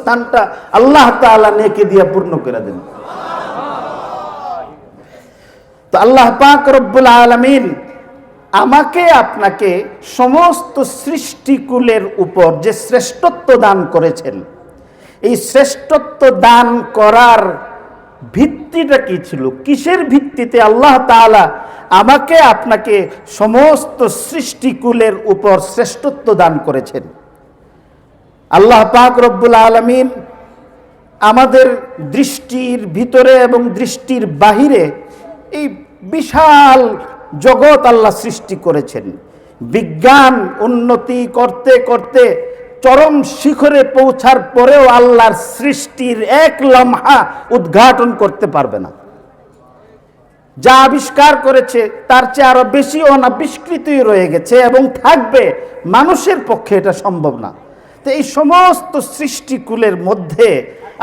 স্থানটা আল্লাহ তাআলা নেকি দিয়ে পূর্ণ করে দেন। তো আল্লাহ পাক রব্বুল আলামিন আমাকে আপনাকে সমস্ত সৃষ্টিকুলের উপর যে শ্রেষ্ঠত্ব দান করেছেন, এই শ্রেষ্ঠত্ব দান করার ভিত্তিটা কি ছিল? কিসের ভিত্তিতে আল্লাহ তাআলা আমাকে আপনাকে সমস্ত সৃষ্টিকুলের উপর শ্রেষ্ঠত্ব দান করেছেন? আল্লাহ পাক রব্বুল আলামিন আমাদের দৃষ্টির ভিতরে এবং দৃষ্টির বাহিরে এই বিশাল জগৎ আল্লাহ সৃষ্টি করেছেন। বিজ্ঞান উন্নতি করতে করতে চরম শিখরে পৌঁছার পরেও আল্লাহর সৃষ্টির এক লম্হা উদ্ঘাটন করতে পারবে না। যা আবিষ্কার করেছে তার চেয়ে আরো বেশি অনাবিষ্কৃতই রয়ে গেছে এবং থাকবে, মানুষের পক্ষে এটা সম্ভব না। তো এই সমস্ত সৃষ্টিকুলের মধ্যে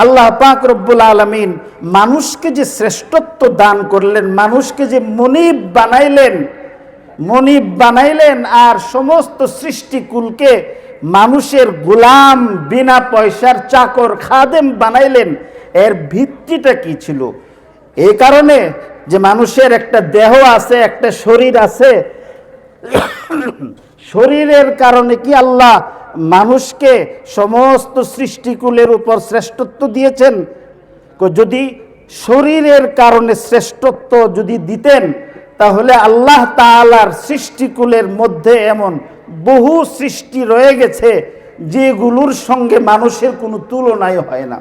আল্লাহ পাক রব্বুল আলামিন মানুষকে যে শ্রেষ্ঠত্ব দান করলেন, মানুষকে যে মনিব বানাইলেন আর সমস্ত সৃষ্টিকুলকে মানুষের গোলাম, বিনা পয়সার চাকর, খাদেম বানাইলেন, এর ভিত্তিটা কি ছিল? এই কারণে যে মানুষের একটা দেহ আছে, একটা শরীর আছে, শরীরের কারণে কি আল্লাহ মানুষকে সমস্ত সৃষ্টিকুলের উপর শ্রেষ্ঠত্ব দিয়েছেন? যদি শরীরের কারণে শ্রেষ্ঠত্ব যদি দিতেন, তাহলে আল্লাহ তাআলার সৃষ্টিকুলের মধ্যে এমন বহু সৃষ্টি রয়ে গেছে যেগুলোর সঙ্গে মানুষের কোনো তুলনাই হয় না।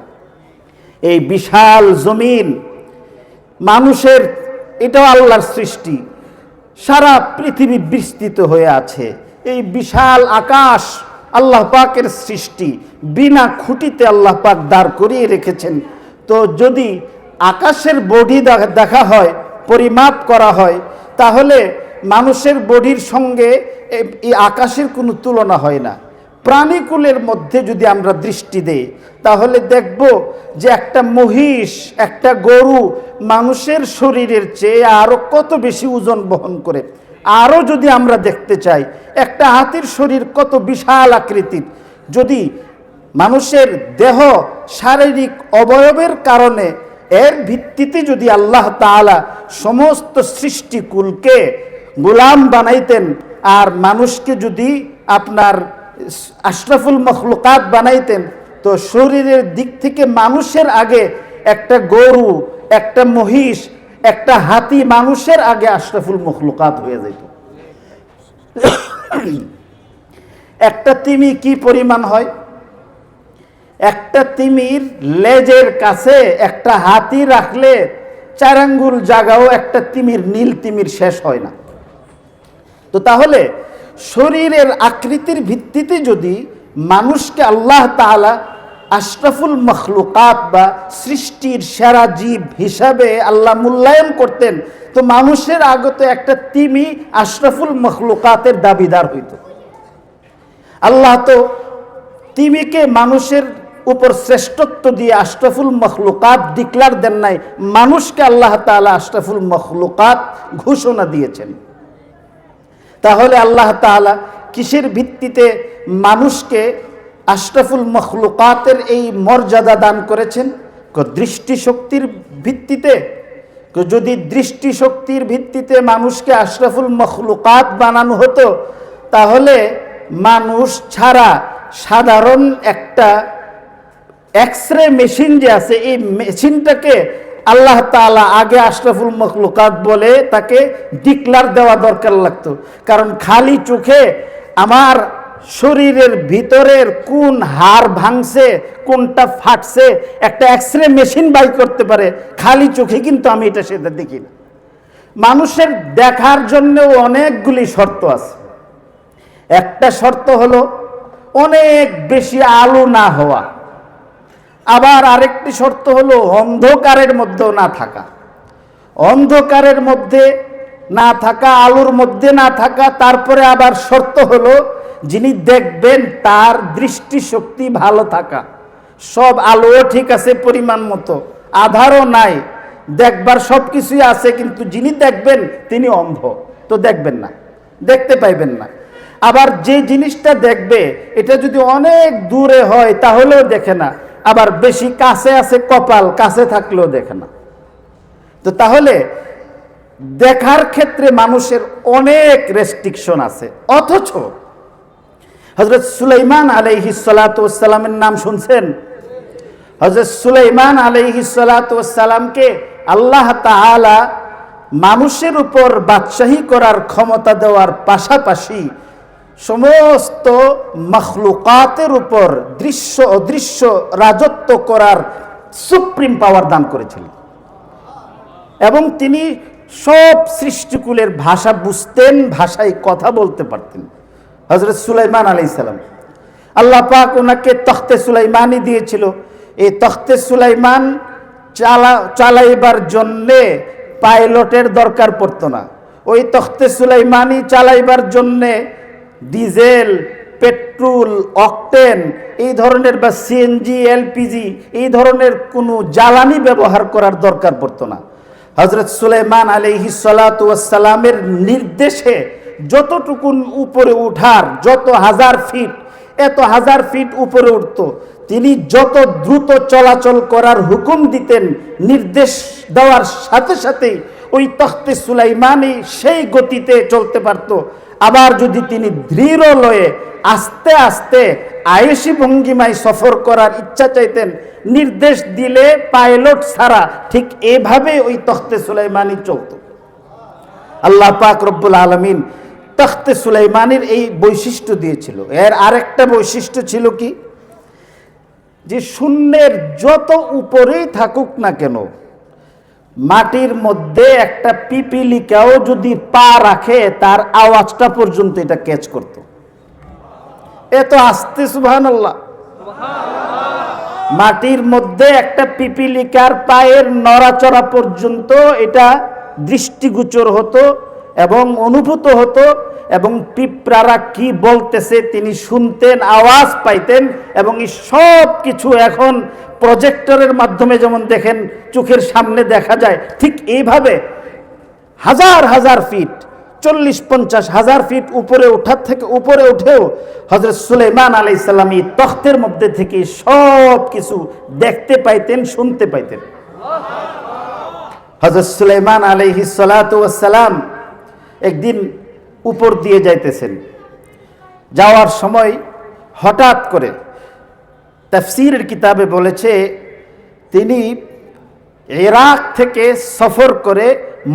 এই বিশাল জমিন মানুষের, এটাও আল্লাহর সৃষ্টি। সারা পৃথিবী বিস্তৃত হয়ে আছে। এই বিশাল আকাশ আল্লাহ পাকের সৃষ্টি, বিনা খুঁটিতে আল্লাহ পাক দাঁড় করিয়ে রেখেছেন। তো যদি আকাশের বডি দেখা হয়, পরিমাপ করা হয়, তাহলে মানুষের বডির সঙ্গে এই আকাশের কোনো তুলনা হয় না। প্রাণীকুলের মধ্যে যদি আমরা দৃষ্টি দেই, তাহলে দেখব যে একটা মহিষ, একটা গরু মানুষের শরীরের চেয়ে আরো কত বেশি ওজন বহন করে। আরো যদি আমরা দেখতে চাই, একটা হাতির শরীর কত বিশাল আকৃতির। যদি মানুষের দেহ শারীরিক অবয়বের কারণে, এর ভিত্তিতে যদি আল্লাহ তাআলা সমস্ত সৃষ্টিকুলকে গোলাম বানাইতেন আর মানুষকে যদি আপনার আশরাফুল মখলুকাত বানাইতেন, তো শরীরের দিক থেকে মানুষের আগে একটা গরু, একটা মহিষ, একটা হাতি মানুষের আগে আশরাফুল মখলুকাত হয়ে যেত। একটা তিমি কি পরিমাণ হয়? একটা তিমির লেজের কাছে একটা হাতি রাখলে 4 আঙ্গুল জায়গাও একটা তিমির, নীল তিমির শেষ হয় না। তো তাহলে শরীরের আকৃতির ভিত্তিতে যদি মানুষকে আল্লাহ তাআলা আশরাফুল মখলুকাত বা সৃষ্টির সেরা জীব হিসাবে আল্লাহ মূল্যায়ন করতেন, তো মানুষের আগত একটা তিমি আশরাফুল মখলুকাতের দাবিদার হইত। আল্লাহ তো তিমিকে মানুষের উপর শ্রেষ্ঠত্ব দিয়ে আশরাফুল মখলুকাত ডিক্লার দেন নাই, মানুষকে আল্লাহ তাআলা আশরাফুল মখলুকাত ঘোষণা দিয়েছেন। তাহলে আল্লাহ তাআলা কিসের ভিত্তিতে মানুষকে আশরাফুল মখলুকাতের এই মর্যাদা দান করেছেন? দৃষ্টিশক্তির ভিত্তিতে। যদি দৃষ্টিশক্তির ভিত্তিতে মানুষকে আশরাফুল মখলুকাত বানানো হতো, তাহলে মানুষ ছাড়া সাধারণ একটা এক্সরে মেশিন যে আছে, এই মেশিনটাকে আল্লাহ তাআলা আগে আশরাফুল মখলুকাত বলে তাকে ডিক্লার দেওয়া দরকার লাগতো। কারণ খালি চোখে আমার শরীরের ভিতরের কোন হাড় ভাঙছে, কোনটা ফাটছে, একটা এক্সরে মেশিন বাই করতে পারে। খালি চোখে কিন্তু আমি এটা সেটা দেখি না। মানুষের দেখার জন্য অনেকগুলি শর্ত আছে। একটা শর্ত হলো অনেক বেশি আলো না হওয়া। আবার আরেকটি শর্ত হলো অন্ধকারের মধ্যেও না থাকা। অন্ধকারের মধ্যে না থাকা, আলোর মধ্যে না থাকা। তারপরে আবার শর্ত হলো যিনি দেখবেন তার দৃষ্টিশক্তি ভালো থাকা। সব আলোও ঠিক আছে পরিমাণ মতো, আধারও নাই, দেখবার সব কিছুই আছে, কিন্তু যিনি দেখবেন তিনি অন্ধ, তো দেখবেন না, দেখতে পাইবেন না। আবার যে জিনিসটা দেখবে এটা যদি অনেক দূরে হয় তাহলেও দেখে না। আবার বেশি কাছে আছে কপাল, কাছে থাকলেও দেখে না। তো তাহলে দেখার ক্ষেত্রে মানুষের অনেক রেস্ট্রিকশন আছে। অথচ হযরত সুলাইমান আলাইহিস সালাতু ওয়াস সালামের নাম শুনছেন? হযরত সুলাইমান আলাইহিস সালাতু ওয়াস সালামকে আল্লাহ তাআলা মানুষের উপর বাদশাহী করার ক্ষমতা দেওয়ার পাশাপাশি সমস্ত মখলুকাতের উপর দৃশ্য অদৃশ্য রাজত্ব করার সুপ্রিম পাওয়ার দান করেছিলেন। এবং তিনি সব সৃষ্টিকুলের ভাষা বুঝতেন, ভাষায় কথা বলতে পারতেন। হযরত সুলাইমান আলাইহিস সালাম, আল্লাহ পাক ওনাকে তখতে সুলাইমানি দিয়েছিল। এই তখতে সুলাইমান চালাইবার জন্যে পাইলটের দরকার পড়তো না। ওই তখতে সুলাইমানি চালাইবার জন্যে ডিজেল, পেট্রোল, অকটেন এই ধরনের বা সিএনজি, এলপিজি এই ধরনের কোনো জ্বালানি ব্যবহার করার দরকার পড়তো না। হযরত সুলাইমান আলাইহিস সালাতু ওয়াস সালামের নির্দেশে যতটুকুন উপরে উঠার, যত হাজার ফিট, এত হাজার ফিট উপরে উঠত। তিনি যত দ্রুত চলাচল করার হুকুম দিতেন, নির্দেশ দেওয়ার সাথে সাথেই ওই তখতে সুলাইমানি সেই গতিতে চলতে পারত। আবার যদি তিনি দৃঢ় লয়ে আস্তে আস্তে আয়েশি ভঙ্গিমায় সফর করার ইচ্ছা চাইতেন, নির্দেশ দিলে পাইলট ছাড়া ঠিক এভাবে ওই তখতে সুলাইমানি চলত। আল্লাহ পাক রব্বুল আলামিন তখতে সুলাইমানির এই বৈশিষ্ট্য দিয়েছিল। এর আরেকটা বৈশিষ্ট্য ছিল কি, যে শূন্যের যত উপরেই থাকুক না কেন, মাটির মধ্যে একটা পিপিলিকাও যদি পা রাখে তার আওয়াজটা পর্যন্ত এটা ক্যাচ করত। এত আস্তে, সুবহানাল্লাহ। মাটির মধ্যে একটা পিপিলিকার পায়ের নড়াচড়া পর্যন্ত এটা দৃষ্টিগোচর হতো এবং অনুভূত হতো, এবং পিঁপড়ারা কি বলতেছে তিনি শুনতেন, আওয়াজ পাইতেন। এবং এই সব কিছু এখন প্রজেক্টরের মাধ্যমে যেমন দেখেন, চোখের সামনে দেখা যায়, ঠিক এইভাবে হাজার হাজার ফিট, 40-50 হাজার ফিট উপরে ওঠার থেকে উপরে উঠেও হযরত সুলাইমান আলাইহিস সালাম এই তখতের মধ্যে থেকে সব কিছু দেখতে পাইতেন, শুনতে পাইতেন। হযরত সুলাইমান আলাইহিস সালাতু ওয়াস সালাম একদিন উপর দিয়ে যাইতেছেন। যাওয়ার সময় হঠাৎ করে তাফসীরের কিতাবে বলেছে, তিনি ইরাক থেকে সফর করে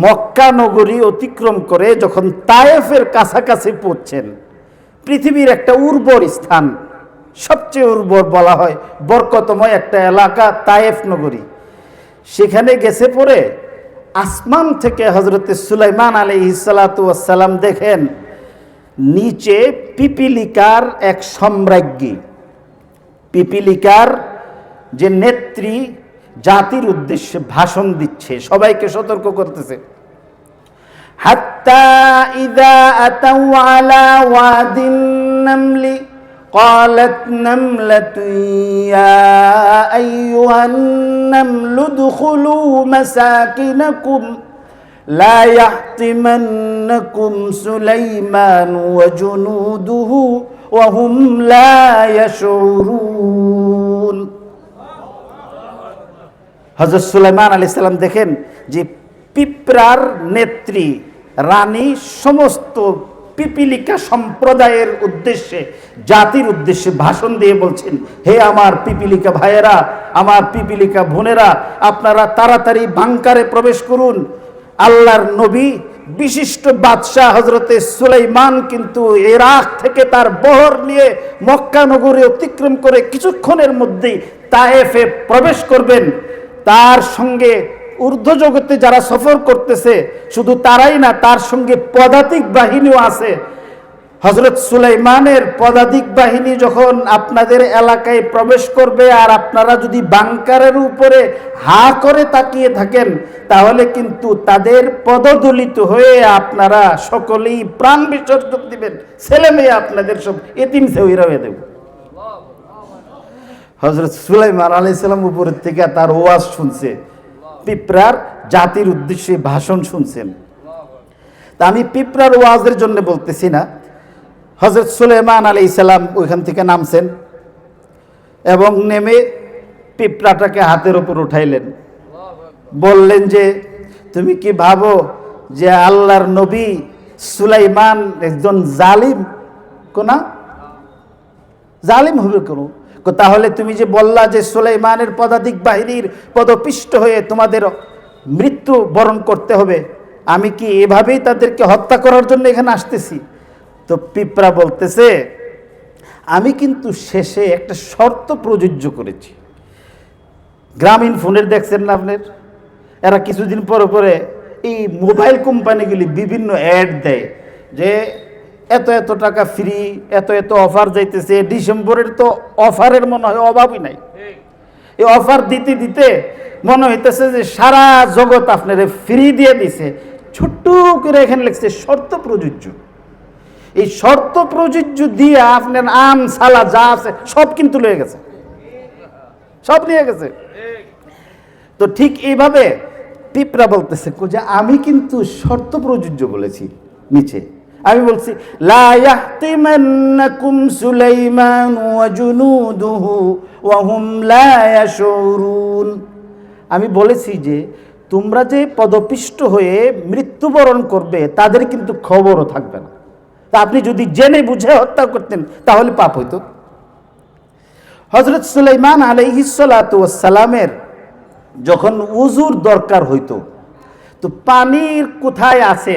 মক্কা নগরী অতিক্রম করে যখন তায়েফের কাছাকাছি পৌঁছছেন, পৃথিবীর একটা উর্বর স্থান, সবচেয়ে উর্বর বলা হয়, বরকতময় একটা এলাকা তায়েফ নগরী, সেখানে গেছে পরে আসমান থেকে হযরতে সুলাইমান আলাইহিস সালাতু ওয়াস সালাম দেখেন নিচে পিপিলিকার এক সম্রাজ্ঞী, পিপিলিকার যে নেত্রী জাতির উদ্দেশ্যে ভাষণ দিচ্ছে, সবাইকে সতর্ক করতেছে। হাত্তা ইযা আতাউ আলা ওয়াদিন নামলি قالت نملة يا أيها النمل ادخلوا مساكنكم لا يحطمنكم سليمان وجنوده وهم لا يشعرون। হযরত সুলাইমান আলাইহিস সালাম দেখেন যে পিঁপড়ার নেত্রী রানী সমস্ত পিপিলিকা সম্প্রদায়ের উদ্দেশ্যে, জাতির উদ্দেশ্যে ভাষণ দিয়ে বলছেন, হে আমার পিপিলিকা ভাইয়েরা, আমার পিপিলিকা বোনেরা, আপনারা তাড়াতাড়ি বাংকারে প্রবেশ করুন। আল্লাহর নবী বিশিষ্ট বাদশাহ হযরতে সুলাইমান কিন্তু ইরাক থেকে তার বহর নিয়ে মক্কা নগরী অতিক্রম করে কিছুক্ষণের মধ্যেই তায়েফে প্রবেশ করবেন। তার সঙ্গে ঊর্ধ্ব জগতে যারা সফর করতেছে শুধু তারাই না, তার সঙ্গে পদাতিক বাহিনীও আছে। হযরত সুলাইমানের পদাতিক বাহিনী যখন আপনাদের এলাকায় প্রবেশ করবে আর আপনারা যদি বাংকারের উপরে হা করে তাকিয়ে থাকেন, তাহলে কিন্তু তাদের পদদলিত হয়ে আপনারা সকলেই প্রাণ বিসর্জন দিবেন, ছেলে মেয়ে আপনাদের সব এতিম হয়ে দেব। হযরত সুলাইমান আলাইহিস সালাম উপরের থেকে তার ওয়াজ শুনছে, পিঁপড়ার জাতির উদ্দেশ্যে ভাষণ শুনছেন। তা আমি পিঁপড়ার ওয়াজের জন্য বলতেছি না, হযরত সুলাইমান আলাইহিস সালাম ওইখান থেকে নামছেন এবং নেমে পিঁপড়াটাকে হাতের উপর উঠাইলেন, বললেন যে তুমি কি ভাবো যে আল্লাহর নবী সুলাইমান একজন জালিম? কোনা জালিম হবে কোন? তাহলে তুমি যে বললা যে সুলাইমানের পদাতিক বাহিনীর পদপিষ্ট হয়ে তোমাদের মৃত্যু বরণ করতে হবে, আমি কি এভাবেই তাদেরকে হত্যা করার জন্য এখানে আসতেছি? তো পিঁপড়া বলতেছে, আমি কিন্তু শেষে একটা শর্ত প্রযোজ্য করেছি। গ্রামীণ ফোনের দেখছেন না আপনার, এরা কিছুদিন পরে পরে এই মোবাইল কোম্পানিগুলি বিভিন্ন অ্যাড দেয় যে এত এত টাকা ফ্রি, এত এত অফার যাইতেছে। ডিসেম্বরের তো অফারের মনে হয় অভাবই নাই। এই অফার দিতে দিতে মনে হইতেছে যে সারা জগৎ আপনার ফ্রি দিয়ে দিছে। ছোট্ট করে এখানে লিখছে শর্ত প্রযোজ্য। এই শর্ত প্রযোজ্য দিয়ে আপনার আম সালা যা আছে সব কিন্তু লয়ে গেছে, সব নিয়ে গেছে। তো ঠিক এইভাবে পিঁপড়া বলতেছে যে আমি কিন্তু শর্ত প্রযোজ্য বলেছি। নিচে আমি বলছি লা ইয়াহতিমান্নাকুম সুলাইমান ওয়া জুনুদুহু ওয়া হুম লা ইয়াশুরুন। আমি বলেছি যে তোমরা যে পদপিষ্ট হয়ে মৃত্যুবরণ করবে তাদের কিন্তু খবরও থাকবে না। তা আপনি যদি জেনে বুঝে হত্যা করতেন তাহলে পাপ হইতো। হযরত সুলাইমান আলাইহিস সালাতু ওয়াস সালামের যখন উজুর দরকার হইতো, তো পানির কোথায় আছে,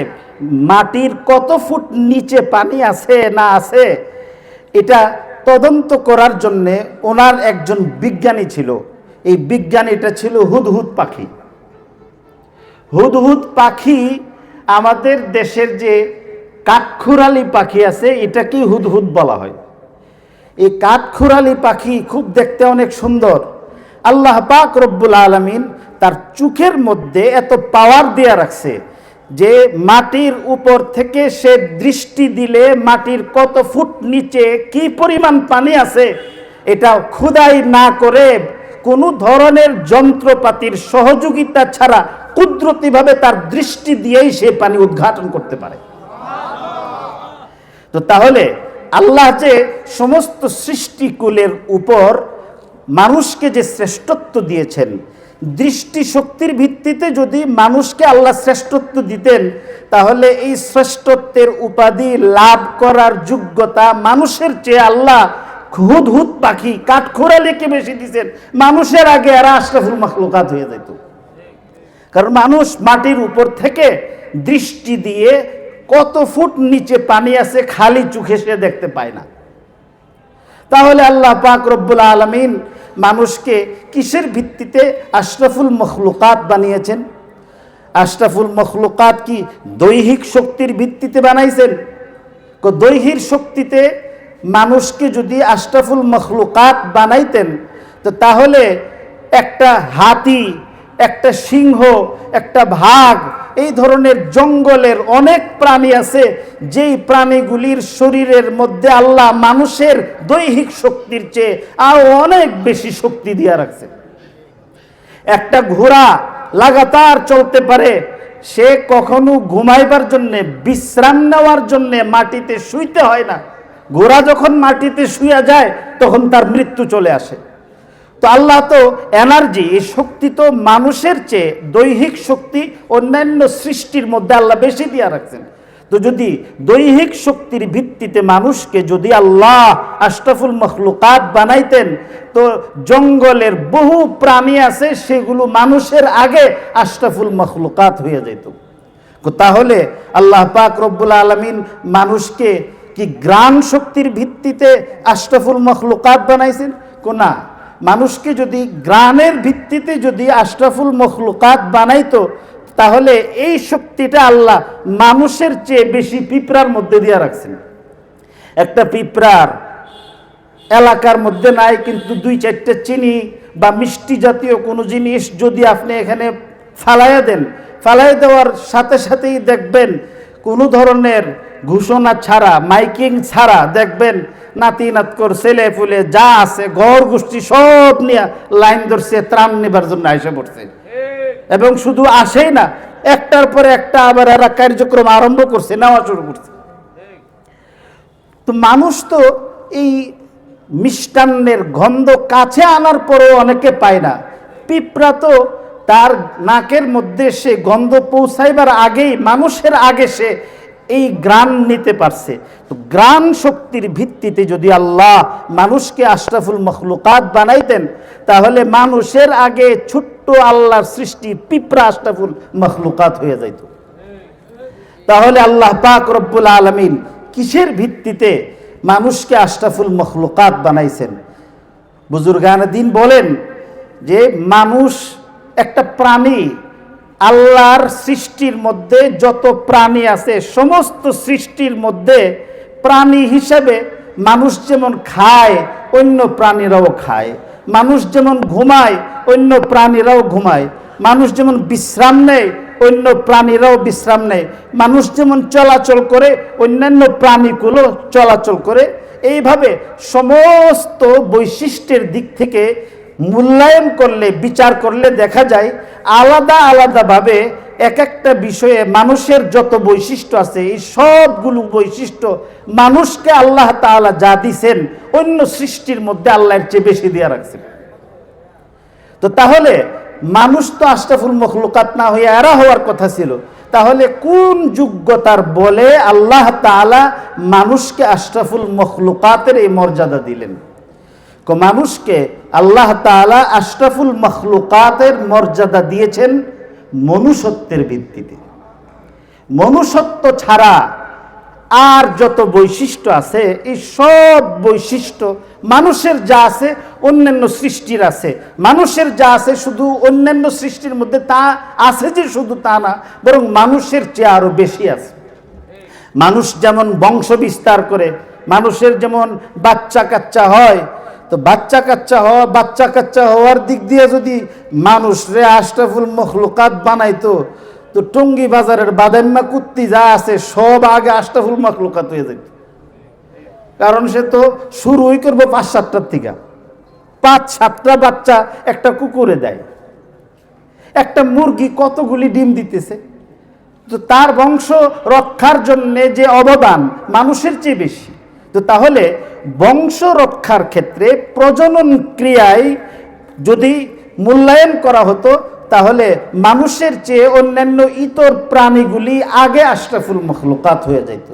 মাটির কত ফুট নিচে পানি আছে না আছে, এটা তদন্ত করার জন্যে ওনার একজন বিজ্ঞানী ছিল। এই বিজ্ঞানীটা ছিল হুদহুদ পাখি। হুদহুদ পাখি আমাদের দেশের যে কাঠখোরালি পাখি আছে এটাকেই হুদহুদ বলা হয়। এই কাঠখোরালি পাখি খুব দেখতে অনেক সুন্দর। আল্লাহ পাক রব্বুল আলামিন তার চোখের মধ্যে এত পাওয়ার দিয়ে রাখছে যে মাটির উপর থেকে সে দৃষ্টি দিলে মাটির কত ফুট নিচে কি পরিমাণ পানি আছে এটা খোদাই না করে কোনো ধরনের যন্ত্রপাতির সহযোগিতা ছাড়া কুদরতিভাবে তার দৃষ্টি দিয়েই সে পানি উদ্ঘাটন করতে পারে। তো তাহলে আল্লাহ যে সমস্ত সৃষ্টিকুলের উপর মানুষকে যে শ্রেষ্ঠত্ব দিয়েছেন, দৃষ্টিশক্তির ভিত্তিতে যদি মানুষকে আল্লাহ শ্রেষ্ঠত্ব দিতেন তাহলে এই শ্রেষ্ঠত্বের উপাধি লাভ করার যোগ্যতা মানুষের চেয়ে আল্লাহ হুদহুদ পাখি কাঠখোরালিকে বেশি দিয়েছেন। মানুষের আগে এরা আশরাফুল মাখলুকাত হয়ে যেত। কারণ মানুষ মাটির উপর থেকে দৃষ্টি দিয়ে কত ফুট নিচে পানি আছে খালি চোখে সে দেখতে পায় না। তাহলে আল্লাহ পাক রব্বুল আলামিন মানুষকে কিসের ভিত্তিতে আশরাফুল মখলুকাত বানিয়েছেন? আশরাফুল মখলুকাত কি দৈহিক শক্তির ভিত্তিতে বানাইছেন? দৈহিক শক্তিতে মানুষকে যদি আশরাফুল মখলুকাত বানাইতেন তো তাহলে একটা হাতি, একটা সিংহ, একটা বাঘ, এই ধরনের জঙ্গলের অনেক প্রাণী আছে যেই প্রাণীগুলির শরীরের মধ্যে আল্লাহ মানুষের দৈহিক শক্তির চেয়ে আরো অনেক বেশি শক্তি দিয়ে রাখছে। একটা ঘোড়া লাগাতার চলতে পারে, সে কখনো ঘুমাইবার জন্য বিশ্রাম নেওয়ার জন্য মাটিতে শুইতে হয় না। ঘোড়া যখন মাটিতে শুয়ে যায় তখন তার মৃত্যু চলে আসে। তো আল্লাহ তো এনার্জি, এই শক্তি তো মানুষের চেয়ে দৈহিক শক্তি অন্যান্য সৃষ্টির মধ্যে আল্লাহ বেশি দিয়ে রাখছেন। তো যদি দৈহিক শক্তির ভিত্তিতে মানুষকে যদি আল্লাহ আশরাফুল মখলুকাত বানাইতেন তো জঙ্গলের বহু প্রাণী আছে সেগুলো মানুষের আগে আশরাফুল মখলুকাত হয়ে যেত। তাহলে আল্লাহ পাক রব্বুল আলামিন মানুষকে কি গ্রাণ শক্তির ভিত্তিতে আশরাফুল মখলুকাত বানাইছেন? না, মানুষকে যদি গ্রাণের ভিত্তিতে যদি আশরাফুল মখলুকাত বানাইতো তাহলে এই শক্তিটা আল্লাহ মানুষের চেয়ে বেশি পিঁপড়ার মধ্যে দিয়ে রাখছেন। একটা পিঁপড়ার এলাকার মধ্যে নাই, কিন্তু 2-4টা চিনি বা মিষ্টি জাতীয় কোনো জিনিস যদি আপনি এখানে ফালাইয়া দেন, ফালাই দেওয়ার সাথে সাথেই দেখবেন কোনো ধরনের ঘোষণা ছাড়া, মাইকিং ছাড়া দেখবেন নাতি নাতকর ছেলে ফুলে যা আছে ঘর গোষ্ঠী সব নিয়ে লাইন ধরছে ত্রাণ নেবার জন্য এসে পড়ছে। এবং শুধু আসেই না, একটার পরে একটা আবার এরা কার্যক্রম আরম্ভ করছে, নেওয়া শুরু করছে। তো মানুষ তো এই মিষ্টান্নের গন্ধ কাছে আনার পরেও অনেকে পায় না। পিঁপড়া তো তার নাকের মধ্যে সে গন্ধ পৌঁছাইবার আগেই, মানুষের আগে সে এই ঘ্রাণ নিতে পারছে। তো ঘ্রাণ শক্তির ভিত্তিতে যদি আল্লাহ মানুষকে আশরাফুল মখলুকাত বানাইতেন, তাহলে মানুষের আগে ছোট্ট আল্লাহর সৃষ্টি পিঁপড়া আশরাফুল মখলুকাত হয়ে যাইত। তাহলে আল্লাহ পাক রব্বুল আলামিন কিসের ভিত্তিতে মানুষকে আশরাফুল মখলুকাত বানাইছেন? বুজুর্গান দ্বীন বলেন যে মানুষ একটা প্রাণী। আল্লাহর সৃষ্টির মধ্যে যত প্রাণী আছে, সমস্ত সৃষ্টির মধ্যে প্রাণী হিসেবে মানুষ যেমন খায়, অন্য প্রাণীরাও খায়। মানুষ যেমন ঘুমায়, অন্য প্রাণীরাও ঘুমায়। মানুষ যেমন বিশ্রাম নেয়, অন্য প্রাণীরাও বিশ্রাম নেয়। মানুষ যেমন চলাচল করে, অন্যান্য প্রাণীগুলো চলাচল করে। এইভাবে সমস্ত বৈশিষ্ট্যের দিক থেকে মূল্যায়ন করলে, বিচার করলে দেখা যায় আলাদা আলাদাভাবে এক একটা বিষয়ে মানুষের যত বৈশিষ্ট্য আছে, এই সবগুলো বৈশিষ্ট্য মানুষকে আল্লাহ তাআলা যা দিছেন, অন্য সৃষ্টির মধ্যে আল্লাহর চেয়ে বেশি দিয়ে রাখছেন। তো তাহলে মানুষ তো আশরাফুল মখলুকাত না হয়ে এরা হওয়ার কথা ছিল। তাহলে কোন যোগ্যতার বলে আল্লাহ তাআলা মানুষকে আশরাফুল মখলুকাতের এই মর্যাদা দিলেন? মানুষকে আল্লাহ তাআলা আশরাফুল মখলুকাতের মর্যাদা দিয়েছেন মনুষ্যত্বের ভিত্তিতে। মনুষ্যত্ব ছাড়া আর যত বৈশিষ্ট্য আছে, এই সব বৈশিষ্ট্য মানুষের যা আছে অন্যান্য সৃষ্টির আছে। মানুষের যা আছে শুধু অন্যান্য সৃষ্টির মধ্যে তা আছে যে শুধু তা না, বরং মানুষের চেয়ে আরো বেশি আছে। মানুষ যেমন বংশ বিস্তার করে, মানুষের যেমন বাচ্চা কাচ্চা হয়, তো বাচ্চা কাচ্চা হওয়ার দিক দিয়ে যদি মানুষরে আশরাফুল মখলুকাত বানাইতো, তো টঙ্গী বাজারের বাদাম্মা কুত্তি যা আছে সব আগে আশরাফুল মখলুকাত হয়ে যেত। কারণ সে তো শুরুই করবো 5-7টার থেকে। 5-7টা বাচ্চা একটা কুকুরে দেয়। একটা মুরগি কতগুলি ডিম দিতেছে। তো তার বংশ রক্ষার জন্য যে অবদান মানুষের চেয়ে বেশি। তো তাহলে বংশ রক্ষার ক্ষেত্রে প্রজনন ক্রিয়ায় যদি মূল্যায়ন করা হতো, তাহলে মানুষের চেয়ে অন্যান্য ইতর প্রাণীগুলি আগে আশরাফুল মখলুকাত হয়ে যেত।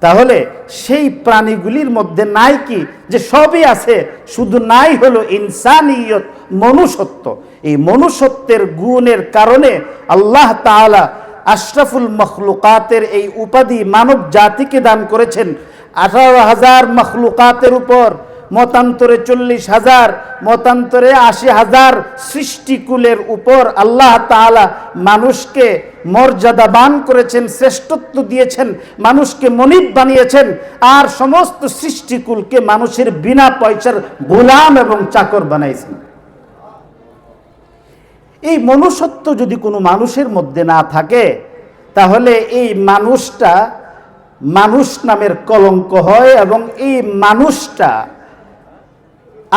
তাহলে সেই প্রাণীগুলির মধ্যে নাই কি, যে সবই আছে, শুধু নাই হলো ইনসানিয়ত, মনুষ্যত্ব। এই মনুষ্যত্বের গুণের কারণে আল্লাহ তাআলা আশরাফুল মখলুকাতের এই উপাধি মানব জাতিকে দান করেছেন। 18,000 মখলুকাতের উপর, মতান্তরে 40,000, মতান্তরে 80,000 সৃষ্টিকুলের উপর আল্লাহ তাআলা মানুষকে মর্যাদাবান করেছেন, শ্রেষ্ঠত্ব দিয়েছেন, মানুষকে মনিব বানিয়েছেন। আর সমস্ত সৃষ্টিকুলকে মানুষের বিনা পয়সার গোলাম এবং চাকর বানাইছেন। এই মনুষ্যত্ব যদি কোনো মানুষের মধ্যে না থাকে, তাহলে এই মানুষটা মানুষ নামের কলঙ্ক হয়, এবং এই মানুষটা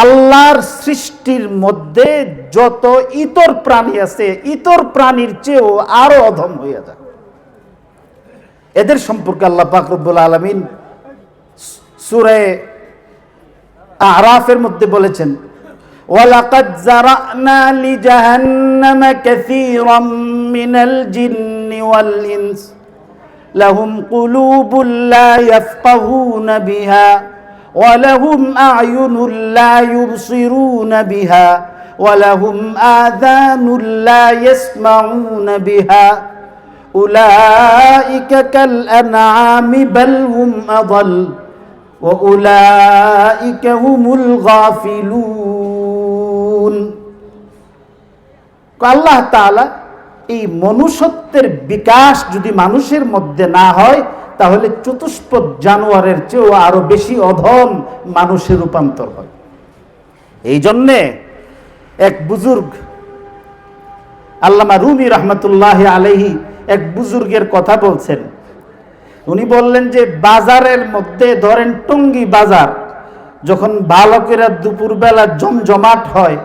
আল্লাহর সৃষ্টির মধ্যে যত ইতর প্রাণী আছে, ইতর প্রাণীর চেয়েও আরো অধম হয়ে যায়। এদের সম্পর্কে আল্লাহ পাক রব্বুল আলামিন সূরা আরাফের মধ্যে বলেছেন, ওয়ালাকাদ যারানা লিজাহান্নামা কাসীরাম মিনাল জিন্নি ওয়াল ইনস লাহুম কুলুবুন লা ইয়াফকাহুনা বিহা ওয়ালাহুম আ'য়ুনুন লা ইউবসিরুনা বিহা ওয়ালাহুম আযানুন লা ইয়াসমাউনা বিহা উলাইকা কাল আনআমি বাল হুম আযাল ওয়া উলাইকা হুমুল গাফিলুন। আল্লাহ তাআলা এই মনুষ্যত্বের বিকাশ যদি মানুষের মধ্যে না হয়, তাহলে চতুষ্পদ জানোয়ারের চেয়েও আরো বেশি অধম মানুষের রূপান্তর হয়। এই জন্যে এক বুজুর্গ, আল্লামা রুমি রহমতুল্লাহি আলাইহি, এক বুজুর্গের কথা বলছেন। উনি বললেন যে বাজারের মধ্যে, ধরেন টঙ্গী বাজার, যখন ভালো করে দুপুরবেলা জমজমাট হয়,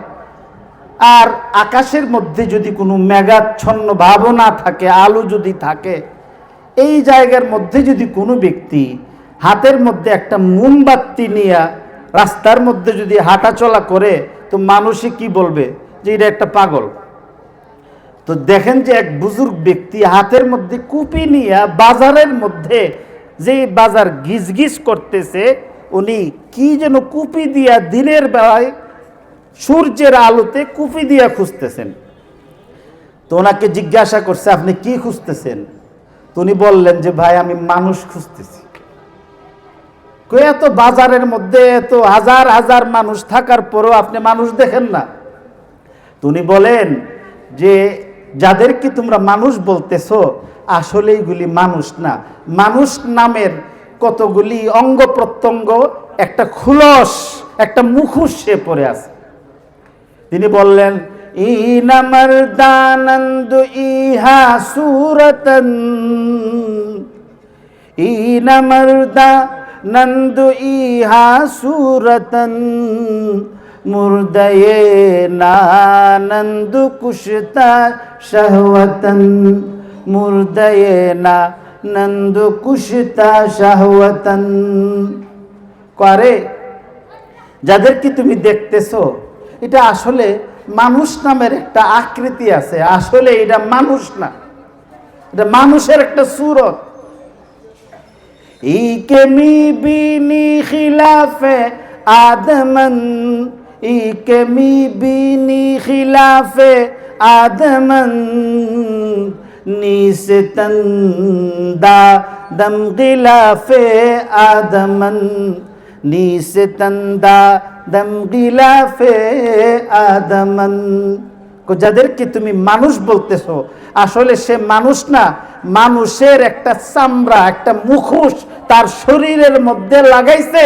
আর আকাশের মধ্যে যদি কোনো মেঘাচ্ছন্ন ভাব না থাকে, আলো যদি থাকে, এই জায়গার মধ্যে যদি কোনো ব্যক্তি হাতের মধ্যে একটা মোমবাতি নিয়ে রাস্তার মধ্যে যদি হাঁটা চলা করে তো মানুষই কি বলবে যে এটা একটা পাগল। তো দেখেন যে এক বুজুর্গ ব্যক্তি হাতের মধ্যে কুপি নিয়ে বাজারের মধ্যে, যে বাজার গিজগিজ করতেছে, উনি কি যেন কুপি দিয়া দিনের বেলায় সূর্যের আলোতে কুপি দিয়া খুঁজতেছেন। তো ওনাকে জিজ্ঞাসা করছে আপনি কি খুঁজতেছেন? তো উনি বললেন যে ভাই আমি মানুষ খুঁজতেছি। এত বাজারের মধ্যে এত হাজার হাজার মানুষ থাকার পরও আপনি মানুষ দেখেন না? তো উনি বলেন যে যাদেরকে তোমরা মানুষ বলতেছো আসলে এইগুলি মানুষ না, মানুষ নামের কতগুলি অঙ্গ প্রত্যঙ্গ, একটা খুলস, একটা মুখোশ সে পরে আছে। তিনি বললেন ইনামার দানন্দ ইহা সুরতন, ইনামার দানন্দ ইহা সুরতন, মুর্দয়ে নানন্দ কুশতা শাহওয়াতন, মুর্দয়ে নানন্দ কুশতা শাহওয়াতন। করে যাদেরকে তুমি দেখতেছো এটা আসলে মানুষ নামের একটা আকৃতি আছে, আসলে এটা মানুষ না, এটা মানুষের একটা সুরত। ইকেমি বিনি খিলাফে আদমন, ইকেমি বিনি খিলাফে আদমন, নিস্তন দাদম খিলাফে আদমন, নিস্তন দাদম খিলাফে আদমন। যাদেরকে তুমি মানুষ বলতেছো আসলে সে মানুষ না, মানুষের একটা চামড়া, একটা মুখোশ তার শরীরের মধ্যে লাগাইছে,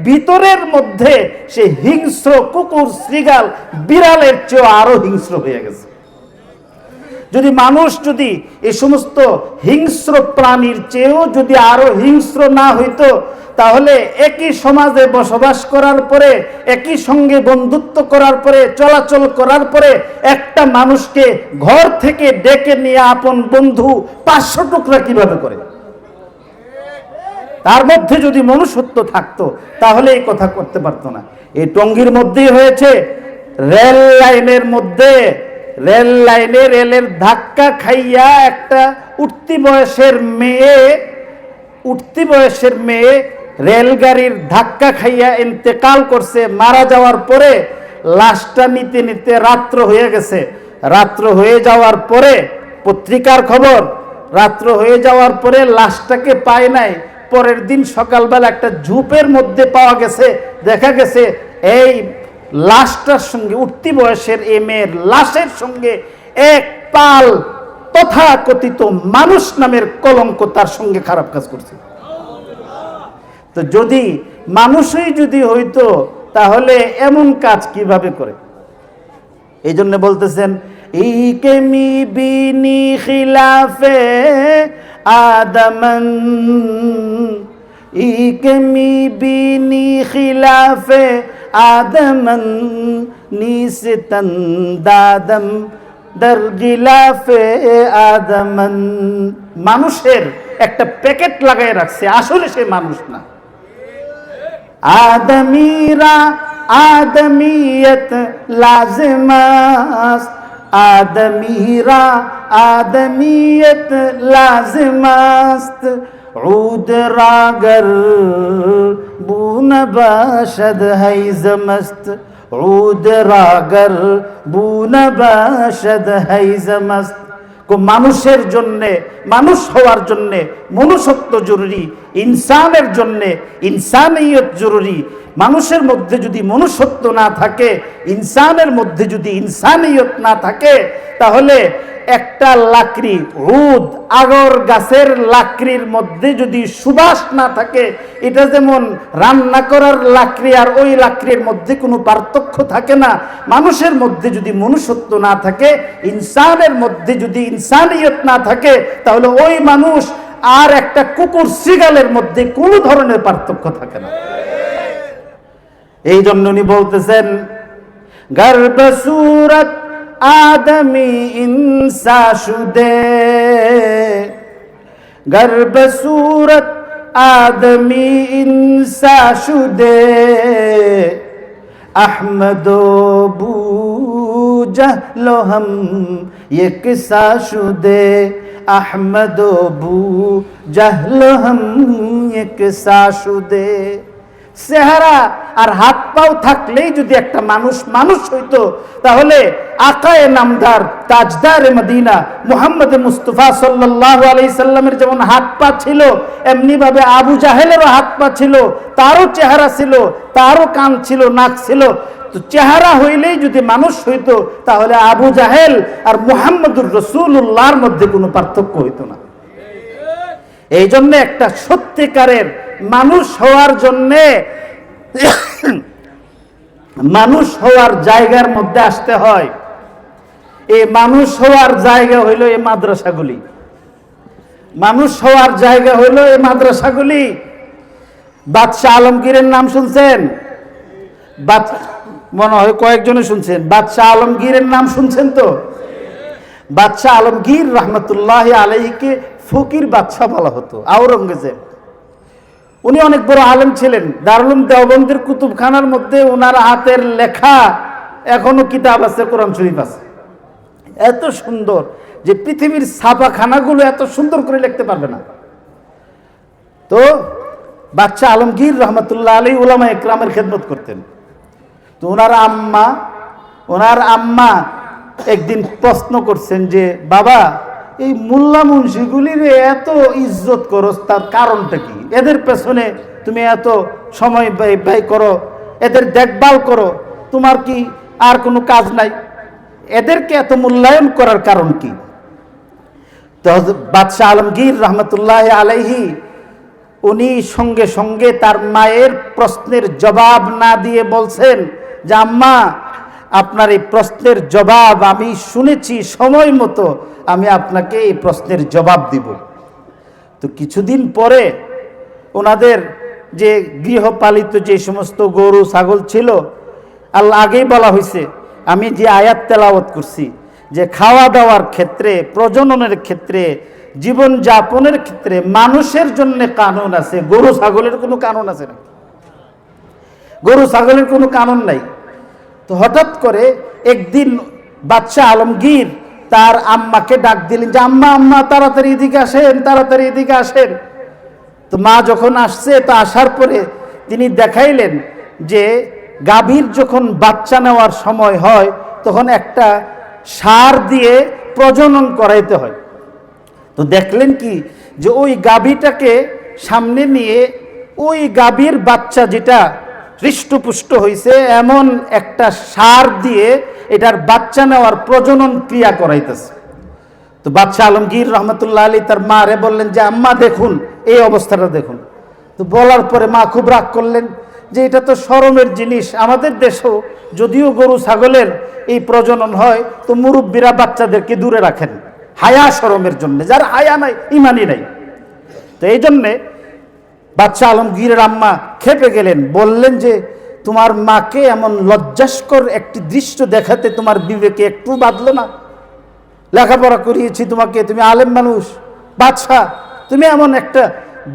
ভিতরের মধ্যে সে হিংস্র কুকুর, শ্রীগাল, বিড়ালের চেয়ে আরো হিংস্র হয়ে গেছে। যদি মানুষ যদি এই সমস্ত হিংস্র প্রাণীর চেয়েও যদি আরো হিংস্র না হইতো, তাহলে একই সমাজে বসবাস করার পরে, একই সঙ্গে বন্ধুত্ব করার পরে, চলাচল করার পরে একটা মানুষকে ঘর থেকে ডেকে নিয়ে আপন বন্ধু 500 টুকরা কিভাবে করে? তার মধ্যে যদি মনুষ্যত্ব থাকতো তাহলে এই কথা করতে পারতো না। এই টঙ্গীর মধ্যেই হয়েছে, রেল লাইনের মধ্যে, রেল লাইনে রেলের ধাক্কা খাইয়া একটা উঠতি বয়সের মেয়ে রেলগাড়ির ধাক্কা খাইয়া ইন্তেকাল করছে। মারা যাওয়ার পরে লাশটা নিতে নিতে রাত্র হয়ে গেছে। রাত্র হয়ে যাওয়ার পরে পত্রিকার খবর, রাত্র হয়ে যাওয়ার পরে লাশটাকে পায় নাই। পরের দিন সকালবেলা একটা ঝুপের মধ্যে পাওয়া গেছে। দেখা গেছে এই লাশটার সঙ্গে, উঠতি বয়সের এই মেয়ের লাশের সঙ্গে এক পাল তথাকথিত মানুষ নামের কলঙ্ক তার সঙ্গে খারাপ কাজ করছে। তো যদি মানুষই যদি হইতো তাহলে এমন কাজ কিভাবে করে? এই জন্য বলতেছেন ইকেমি বিনি খিলাফে আদমন, ইকেমি বিনি খিলাফে আদমন, নিস্তন দাদম দর গিলাফে আদমন। মানুষের একটা প্যাকেট লাগাই রাখছে, আসলে সে মানুষ না। আদমিরা আদমিয়ত লাজিমাস, আদমিরা আদমিয়ত লাজিমাস্ত, উদ রাগর বুন বাশদ হাইজমস্ত, উদ রাগর বুন বাশদ হাইজমস্ত। মানুষের জন্যে, মানুষ হওয়ার জন্যে মনুষ্যত্ব জরুরি, ইনসানের জন্যে ইনসানিয়ত জরুরি। মানুষের মধ্যে যদি মনুষ্যত্ব না থাকে, ইনসানের মধ্যে যদি ইনসানিয়ত না থাকে, তাহলে একটা লাকড়ি, উদ আগর গাছের লাকড়ির মধ্যে যদি সুবাস না থাকে, এটা যেমন রান্না করার লাকড়ি আর ওই লাকড়ির মধ্যে কোনো পার্থক্য থাকে না। মানুষের মধ্যে যদি মনুষ্যত্ব না থাকে, ইনসানের মধ্যে যদি ইনসানিয়ত না থাকে, তাহলে ওই মানুষ আর একটা কুকুর, শ্রীগালের মধ্যে কোনো ধরনের পার্থক্য থাকে না। এই জন্য উনি বলতেছেন গর্ব সুরত আদমি ইনসা শুদে, গর্ব সুরত আদমি ইনসা শুদে अहमद बू जहलो हम ये किस्सा शुदे अहमद बू जहलो हम ये किस्सा शुदे চেহারা আর হাত পাও থাকলেই যদি একটা মানুষ মানুষ হইতো তাহলে আকায়ে নামদার তাজদারে মদিনা মুহাম্মদ মুস্তাফা সাল্লাল্লাহু আলাইহি সাল্লামের যেমন হাত পা ছিল এমনি ভাবে আবু জাহেলেরও হাত পা ছিল, তারও চেহারা ছিল, তারও কান ছিল, নাক ছিল। তো চেহারা হইলেই যদি মানুষ হইতো তাহলে আবু জাহেল আর মুহাম্মদুর রাসূলুল্লাহর মধ্যে কোনো পার্থক্য হইতো না। এই জন্য একটা সত্যিকারের মানুষ হওয়ার জন্যে মানুষ হওয়ার জায়গার মধ্যে আসতে হয়। এই মানুষ হওয়ার জায়গা হইল এই মাদ্রাসাগুলি, মানুষ হওয়ার জায়গা হইল এই মাদ্রাসাগুলি। বাদশাহ আলমগীরের নাম শুনছেন? মনে হয় কয়েকজনে শুনছেন। বাদশাহ আলমগীরের নাম শুনছেন তো? বাদশাহ আলমগীর রহমতুল্লাহ আলাইহিকে ফকির বাদশাহ বলা হতো। আওরঙ্গজেব উনি অনেক বড় আলেম ছিলেন। দারুল উলুম দেওবন্দের কুতুবখানার মধ্যে ওনার হাতের লেখা এখনো কিতাব আছে, কোরআন শরীফ আছে, এত সুন্দর যে পৃথিবীর ছাপাখানাগুলো এত সুন্দর করে লিখতে পারবে না। তো বাদশাহ আলমগীর রহমতুল্লাহ আলাইহি উলামা ইকরামের খেদমত করতেন। তো ওনার আম্মা একদিন প্রশ্ন করছেন যে বাবা, এই মোল্লা মুন্সিগুলির এত ইজ্জত করো, তার কারণটা কি? এদের পেছনে তুমি এত সময় ব্যয় করো, এদের দেখভাল করো, তোমার কি আর কোনো কাজ নাই? এদেরকে এত মূল্যায়ন করার কারণ কি? তো বাদশাহ আলমগীর রহমতুল্লাহ আলাইহি উনি সঙ্গে সঙ্গে তার মায়ের প্রশ্নের জবাব না দিয়ে বলছেন যে আম্মা, আপনার এই প্রশ্নের জবাব আমি শুনেছি, সময় মতো আমি আপনাকে এই প্রশ্নের জবাব দিব। তো কিছুদিন পরে ওনাদের যে গৃহপালিত যে সমস্ত গরু ছাগল ছিল, আল্লাহ আগেই বলা হয়েছে, আমি যে আয়াত তেলাওয়াত করছি যে খাওয়া দাওয়ার ক্ষেত্রে, প্রজননের ক্ষেত্রে, জীবন যাপনের ক্ষেত্রে মানুষের জন্য কানুন আছে, গরু ছাগলের কোনো কানুন আছে না? গরু ছাগলের কোনো কানুন নাই। তো হঠাৎ করে একদিন বাদশাহ আলমগীর তার আম্মাকে ডাক দিলেন যে আম্মা, আম্মা তাড়াতাড়ি এদিকে আসেন, তাড়াতাড়ি এদিকে আসেন। তো মা যখন আসছে, তো আসার পরে তিনি দেখাইলেন যে গাভীর যখন বাচ্চা নেওয়ার সময় হয় তখন একটা সার দিয়ে প্রজনন করাইতে হয়। তো দেখলেন কি যে ওই গাভীটাকে সামনে নিয়ে ওই গাভীর বাচ্চা যেটা হৃষ্টপুষ্ট হয়েছে এমন একটা সার দিয়ে এটার বাচ্চা নেওয়ার প্রজনন ক্রিয়া করাইতেছে। তো বাদশাহ আলমগীর রহমতুল্লাহ আলী তার মা রে বললেন যে আম্মা দেখুন, এই অবস্থাটা দেখুন। তো বলার পরে মা খুব রাগ করলেন যে এটা তো শরমের জিনিস। আমাদের দেশেও যদিও গরু ছাগলের এই প্রজনন হয় তো মুরব্বীরা বাচ্চাদেরকে দূরে রাখেন হায়া শরমের জন্য, যার হায়া নাই, ইমানই নাই। তো এই জন্যে বাদশাহ আলমগীরের আম্মা খেপে গেলেন, বললেন যে তোমার মাকে এমন লজ্জাস্কর একটি দৃশ্য দেখাতে তোমার বিবেকে একটু বাঁধলো না? লেখাপড়া করিয়েছি তোমাকে, তুমি আলেম মানুষ, বাদশাহ, তুমি এমন একটা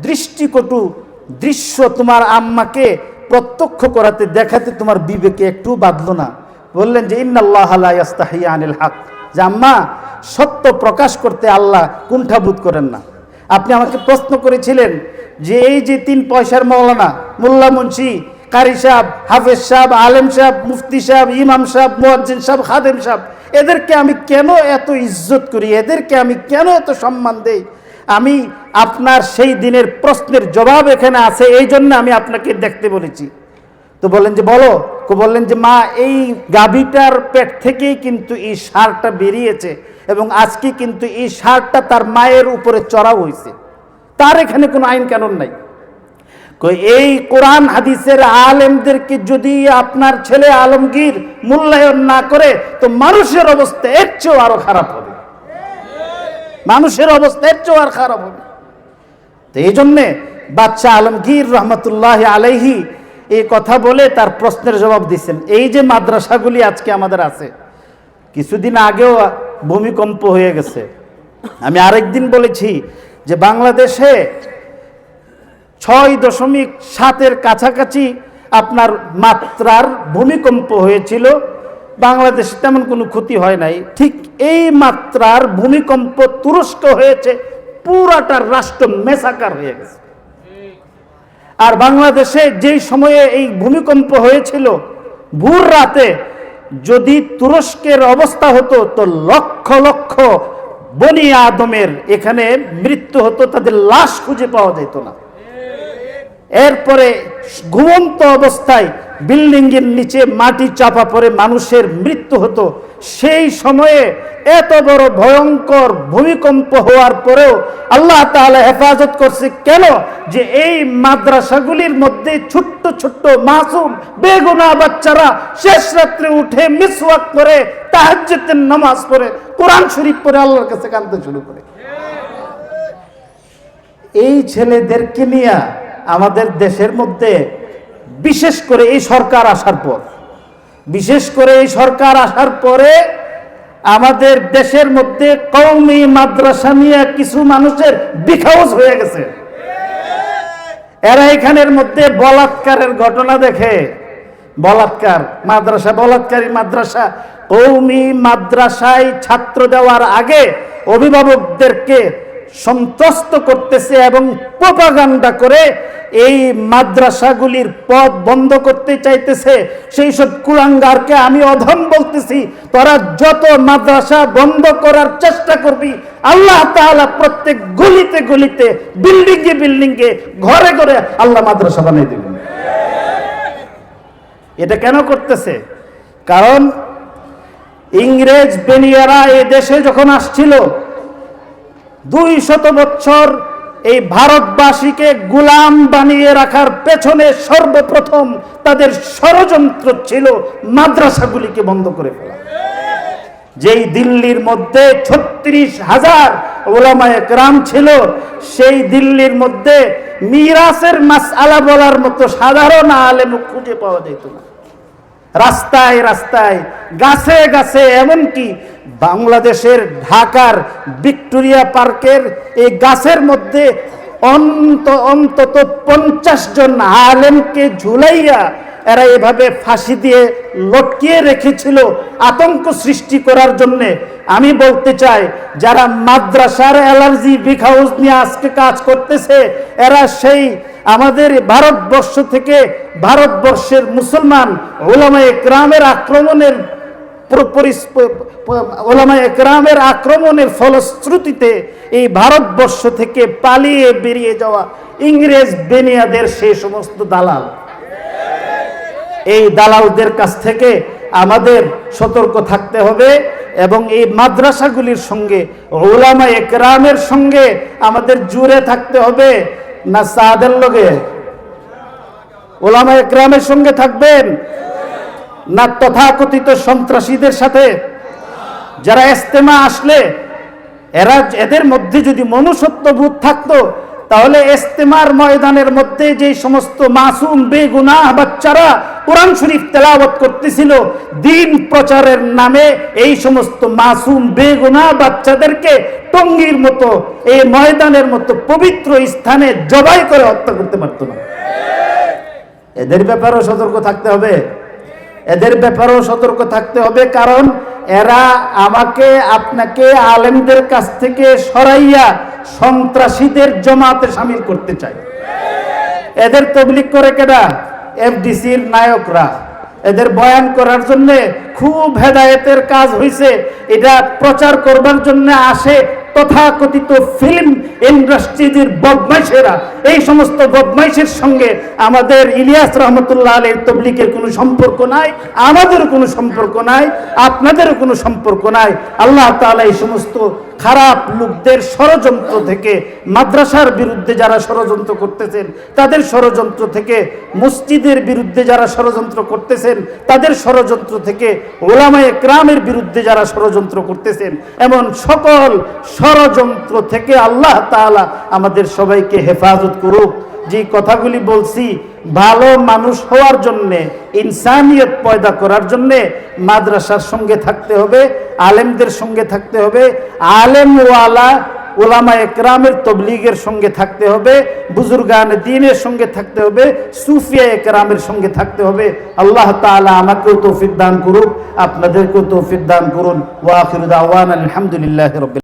দৃষ্টিকটু দৃশ্য তোমার আম্মাকে প্রত্যক্ষ করাতে দেখাতে তোমার বিবেকে একটু বাঁধলো না? বললেন যে ইন্নাল্লাহা লা ইয়াস্তাহি আনিল হক, যে আম্মা, সত্য প্রকাশ করতে আল্লাহ কুণ্ঠাবোধ করেন না। আপনি আমাকে প্রশ্ন করেছিলেন যে এই যে 3 পয়সার মৌলানা, মোল্লা মুন্সি, কারি সাহেব, হাফেজ সাহেব, আলেম সাহেব, মুফতি সাহেব, ইমাম সাহেব, মুয়াজ্জিন সাহেব, খাদেম সাহেব, এদেরকে আমি কেন এত ইজ্জত করি, এদেরকে আমি কেন এত সম্মান দেই? আমি আপনার সেই দিনের প্রশ্নের জবাব এখানে আছে, এই জন্য আমি আপনাকে দেখতে বলেছি। তো বললেন যে বলো। বললেন যে মা, এই গাভীটার পেট থেকেই কিন্তু এই সারটা বেরিয়েছে এবং আজকে কিন্তু এই সারটা তার মায়ের উপরে চড়াও হয়েছে, তার এখানে কোনো আইন কানুন নাই। এই কোরআন হাদিসের আলেমদেরকে যদি আপনার ছেলে আলমগীর মূল্যায়ন না করে তো মানুষের অবস্থা এর চেয়েও আরো খারাপ হবে, মানুষের অবস্থা এর চেয়েও আর খারাপ হবে। তো এই জন্যে বাদশাহ আলমগীর রহমতুল্লাহ আলাইহি এই কথা বলে তার প্রশ্নের জবাব দিচ্ছেন। এই যে মাদ্রাসাগুলি আজকে আমাদের আছে, কিছুদিন আগেও ভূমিকম্প হয়ে গেছে। আমি আরেকদিন বলেছি যে বাংলাদেশে 6.7-এর কাছাকাছি আপনার মাত্রার ভূমিকম্প হয়েছিল। বাংলাদেশে তেমন কোনো ক্ষতি হয় নাই। ঠিক এই মাত্রার ভূমিকম্প তুরস্ক হয়েছে, পুরাটা রাষ্ট্র মেসাকার হয়ে গেছে। আর বাংলাদেশে যেই সময়ে এই ভূমিকম্প হয়েছিল ভোর রাতে, যদি তুরস্কের অবস্থা হতো তো লক্ষ লক্ষ বনি আদমের এখানে মৃত্যু হতো, তাদের লাশ খুঁজে পাওয়া যেত না। এরপরে ঘুমন্ত অবস্থায় বিল্ডিং এর নিচে মাটি চাপা পড়ে মানুষের মৃত্যু হতো। সেই সময়ে এত বড় ভয়ঙ্কর ভূমিকম্প হওয়ার পরেও আল্লাহ তাআলা হেফাজত করছে। কেন? যে এই মাদ্রাসাগুলির মধ্যে ছোট্ট ছোট্ট মাসুম বেগুনাহ বাচ্চারা শেষ রাত্রে উঠে মিসওয়াক করে, তাহাজ্জুদের নামাজ পড়ে, কোরআন শরীফ পড়ে আল্লাহর কাছে কাঁদতে শুরু করে। এই ছেলেদেরকে নিয়ে আমাদের দেশের মধ্যে বিশেষ করে এই সরকার আসার পরে আমাদের দেশের মধ্যে কওমি মাদ্রাসা নিয়ে কিছু মানুষের বিখাউজ হয়ে গেছে। এরা এখানের মধ্যে বলাৎকারের ঘটনা দেখে, বলাৎকার মাদ্রাসা, বলাৎকারী মাদ্রাসা। কওমি মাদ্রাসায় ছাত্র দেওয়ার আগে অভিভাবকদেরকে সন্ত্রস্ত করতেছে এবং প্রোপাগান্ডা করে এই মাদ্রাসাগুলির পথ বন্ধ করতে চাইতেছে। সেই সব কুলাঙ্গারকে আমি অধম বলতেছি, তোরা যত মাদ্রাসা বন্ধ করার চেষ্টা করবি, আল্লাহ তাআলা প্রত্যেক গলিতে গলিতে, বিল্ডিংয়ে বিল্ডিংয়ে, ঘরে ঘরে আল্লাহ মাদ্রাসা বানিয়ে দিবেন। এটা কেন করতেছে? কারণ ইংরেজ বেনিয়ারা এই দেশে যখন আসছিল 200 বছর এই ভারতবাসীকে গোলাম বানিয়ে রাখার পেছনে সর্বপ্রথম তাদের ষড়যন্ত্র ছিল মাদ্রাসাগুলিকে বন্ধ করে ফেলা। যেই দিল্লির মধ্যে 36,000 উলামায়ে কেরাম ছিল, সেই দিল্লির মধ্যে মিরাসের মাসআলা বলার মতো সাধারণ আলেম খুঁজে পাওয়া যেত না। রাস্তায় রাস্তায়, গাছে গাছে, এমনকি বাংলাদেশের ঢাকার ভিক্টোরিয়া পার্কের এই গাছের মধ্যে অন্তত 50 জন আলেমকে ঝুলাইয়া এরা এভাবে ফাঁসি দিয়ে লটকিয়ে রেখেছিল আতঙ্ক সৃষ্টি করার জন্য। আমি বলতে চাই, যারা মাদ্রাসার অ্যালার্জি বিখাউজ নিয়ে আজকে কাজ করতেছে, এরা সেই আমাদের ভারতবর্ষ থেকে ভারতবর্ষের মুসলমান উলামায়ে কেরামের আক্রমণের ফলশ্রুতিতে এই ভারতবর্ষ থেকে পালিয়ে বেরিয়ে যাওয়া ইংরেজ বেনিয়াদের সেই সমস্ত দালাল। এই দালালদের কাছ থেকে আমাদের সতর্ক থাকতে হবে এবং এই মাদ্রাসাগুলির সঙ্গে, উলামায়ে কেরামের সঙ্গে আমাদের জুড়ে থাকতে হবে। না সাদের লগে উলামায়ে কেরামের সঙ্গে থাকবেন, না তথাকথিত সন্ত্রাসীদের সাথে? যারা ইজতেমা আসলে এদের মধ্যে যদি মনুষ্যত্ববোধ থাকতো, তাহলে ইজতেমার ময়দানের মধ্যে যে সমস্ত মাসুম বেগুনাহ বাচ্চারা কোরআন শরীফ তেলাওয়াত করতেছিল, দিন প্রচারের নামে এই সমস্ত মাসুম বেগুনাহ বাচ্চাদেরকে টঙ্গীর মতো, এই ময়দানের মতো পবিত্র স্থানে জবাই করে হত্যা করতে পারতো না। এদের ব্যাপারেও সতর্ক থাকতে হবে, কারণ এরা আমাকে আপনাকে আলেমদের কাছ থেকে সরাইয়া সন্ত্রাসীদের জমাতে শামিল করতে চায়। এদের তবলিগ করে কেডা? এফডিসির নায়করা। এদের বয়ান করার জন্য খুব হেদায়েতের কাজ হইছে, এটা প্রচার করবার জন্য আসে তথাকথিত ফিল্ম ইন্ডাস্ট্রির বদমাইশেরা। এই সমস্ত বদমাইশের সঙ্গে আমাদের ইলিয়াস রহমতুল্লাহ আলাইহির তবলিগের কোনো সম্পর্ক নাই, আমাদেরও কোনো সম্পর্ক নাই, আপনাদেরও কোনো সম্পর্ক নাই। আল্লাহ তাআলা এই সমস্ত খারাপ লোকদের ষড়যন্ত্র থেকে, মাদ্রাসার বিরুদ্ধে যারা ষড়যন্ত্র করতেছেন তাদের ষড়যন্ত্র থেকে, মসজিদের বিরুদ্ধে যারা ষড়যন্ত্র করতেছেন তাদের ষড়যন্ত্র থেকে, উলামায়ে কেরামের বিরুদ্ধে যারা ষড়যন্ত্র করতেছেন, এমন সকল ষড়যন্ত্র থেকে আল্লাহ তাআলা আমাদের সবাইকে হেফাজত করুক। যে কথাগুলি বলছি, ভালো মানুষ হওয়ার জন্যে, ইনসানিয়ত পয়দা করার জন্যে মাদ্রাসার সঙ্গে থাকতে হবে, আলেমদের সঙ্গে থাকতে হবে। আলেমওয়ালা ওলামা একরামের তবলিগের সঙ্গে থাকতে হবে, বুজুর্গানে দ্বীনের সঙ্গে থাকতে হবে, সুফিয়া একরামের সঙ্গে থাকতে হবে। আল্লাহ তাআলা আমাকেও তৌফিক দান করুন, আপনাদেরকেও তৌফিক দান করুন। ওয়া আখিরু দাওয়ানা আলহামদুলিল্লাহি রাব্বিল